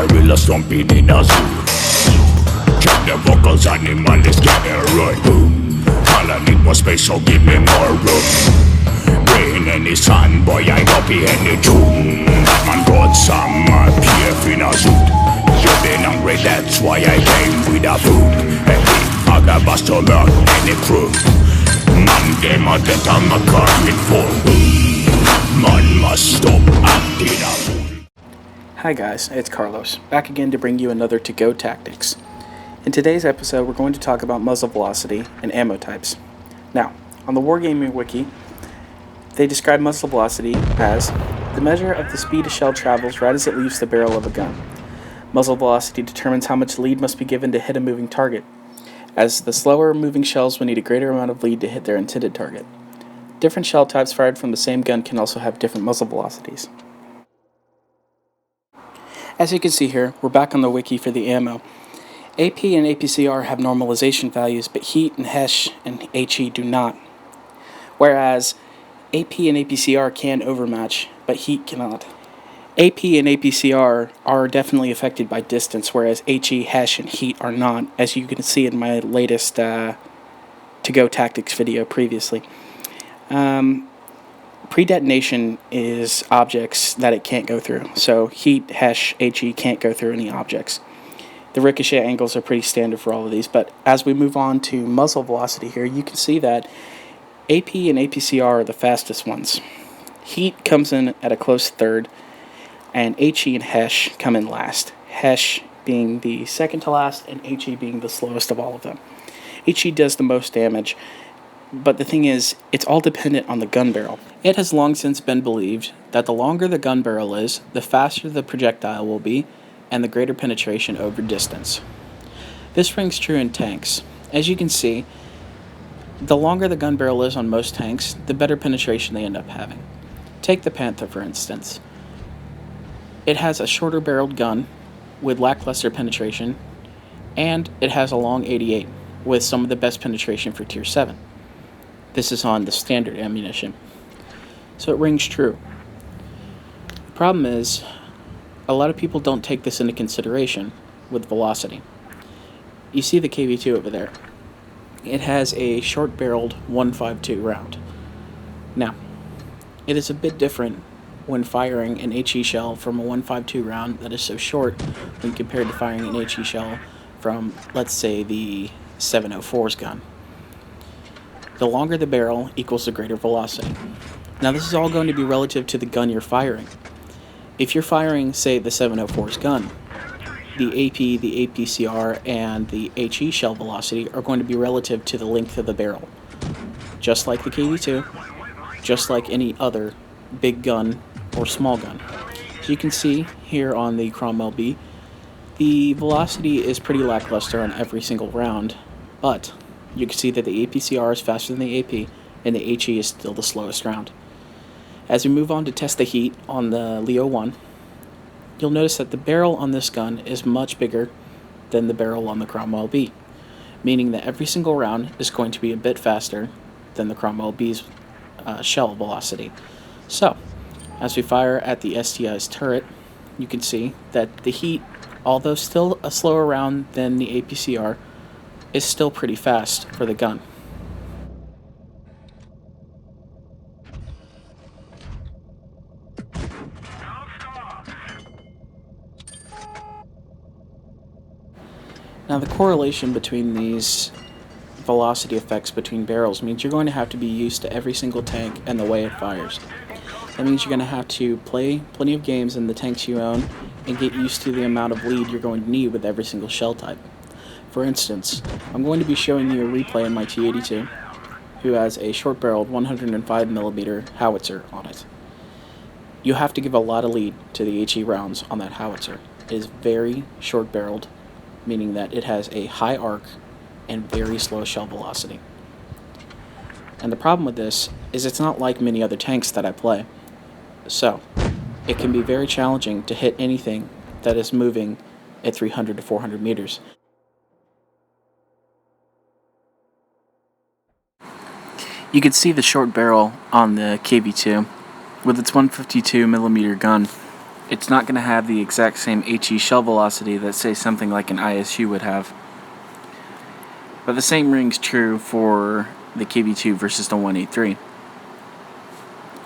gorilla stomping in a zoo. Check the vocals, animal is getting right. All I need was space, so give me more room. Rain in the sun, boy, I copy any tune. Batman got some PF in a suit. You been hungry, that's why I came with a food. Hey, I got bust to learn any crew. Man, game of death, I'm a carving fool. Man must stop acting a fool. Hi guys, it's Carlos, back again to bring you another to-go tactics. In today's episode, we're going to talk about muzzle velocity and ammo types. Now, on the Wargaming Wiki, they describe muzzle velocity as the measure of the speed a shell travels right as it leaves the barrel of a gun. Muzzle velocity determines how much lead must be given to hit a moving target, as the slower moving shells will need a greater amount of lead to hit their intended target. Different shell types fired from the same gun can also have different muzzle velocities. As you can see here, we're back on the wiki for the ammo. AP and APCR have normalization values, but heat and HESH and HE do not. Whereas AP and APCR can overmatch, but heat cannot. AP and APCR are definitely affected by distance, whereas HE, HESH, and heat are not, as you can see in my latest to-go tactics video previously. Pre-detonation is objects that it can't go through, so heat, HESH, HE can't go through any objects. The ricochet angles are pretty standard for all of these, but as we move on to muzzle velocity here, you can see that AP and APCR are the fastest ones. Heat comes in at a close third, and HE and HESH come in last. HESH being the second to last, and HE being the slowest of all of them. HE does the most damage, but the thing is, it's all dependent on the gun barrel. It has long since been believed that the longer the gun barrel is, the faster the projectile will be, and the greater penetration over distance. This rings true in tanks. As you can see, the longer the gun barrel is on most tanks, the better penetration they end up having. Take the Panther for instance. It has a shorter barreled gun with lackluster penetration, and it has a long 88 with some of the best penetration for Tier 7. This is on the standard ammunition. So it rings true. The problem is, a lot of people don't take this into consideration with velocity. You see the KV-2 over there. It has a short-barreled 152 round. Now, it is a bit different when firing an HE shell from a 152 round that is so short when compared to firing an HE shell from, let's say, the 704's gun. The longer the barrel equals the greater velocity. Now this is all going to be relative to the gun you're firing. If you're firing, say, the 704's gun, the AP, the APCR, and the HE shell velocity are going to be relative to the length of the barrel. Just like the KV-2, just like any other big gun or small gun. As you can see here on the Cromwell B, the velocity is pretty lackluster on every single round, but you can see that the APCR is faster than the AP, and the HE is still the slowest round. As we move on to test the heat on the Leo 1, you'll notice that the barrel on this gun is much bigger than the barrel on the Cromwell B, meaning that every single round is going to be a bit faster than the Cromwell B's shell velocity. So, as we fire at the STI's turret, you can see that the heat, although still a slower round than the APCR, is still pretty fast for the gun. Now the correlation between these velocity effects between barrels means you're going to have to be used to every single tank and the way it fires. That means you're going to have to play plenty of games in the tanks you own and get used to the amount of lead you're going to need with every single shell type. For instance, I'm going to be showing you a replay in my T-82, who has a short-barreled 105mm howitzer on it. You have to give a lot of lead to the HE rounds on that howitzer. It is very short-barreled, meaning that it has a high arc and very slow shell velocity. And the problem with this is it's not like many other tanks that I play. So, it can be very challenging to hit anything that is moving at 300 to 400 meters. You can see the short barrel on the KV-2 with its 152mm gun it's not going to have the exact same HE shell velocity that, say, something like an ISU would have. But the same rings true for the KB2 versus the 183.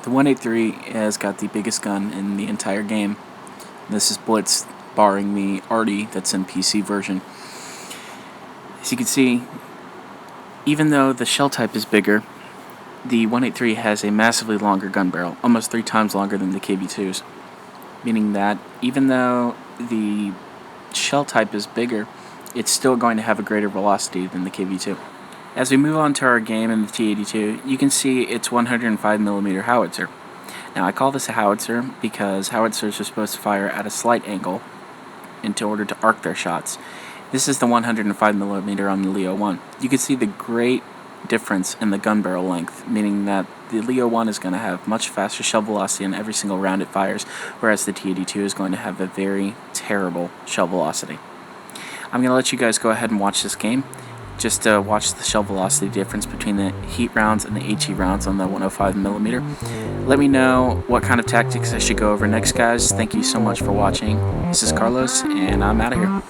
The 183 has got the biggest gun in the entire game. This is Blitz, barring the Arty that's in PC version. As you can see, even though the shell type is bigger, the 183 has a massively longer gun barrel, almost 3 times longer than the KB2's. Meaning that even though the shell type is bigger, it's still going to have a greater velocity than the KB2. As we move on to our game in the T-82, you can see it's 105mm howitzer. Now I call this a howitzer because howitzers are supposed to fire at a slight angle in order to arc their shots. This is the 105mm on the Leo 1. You can see the great difference in the gun barrel length, meaning that the Leo 1 is going to have much faster shell velocity in every single round it fires, whereas the T-82 is going to have a very terrible shell velocity. I'm going to let you guys go ahead and watch this game, just to watch the shell velocity difference between the heat rounds and the HE rounds on the 105mm. Let me know what kind of tactics I should go over next, guys. Thank you so much for watching. This is Carlos, and I'm out of here.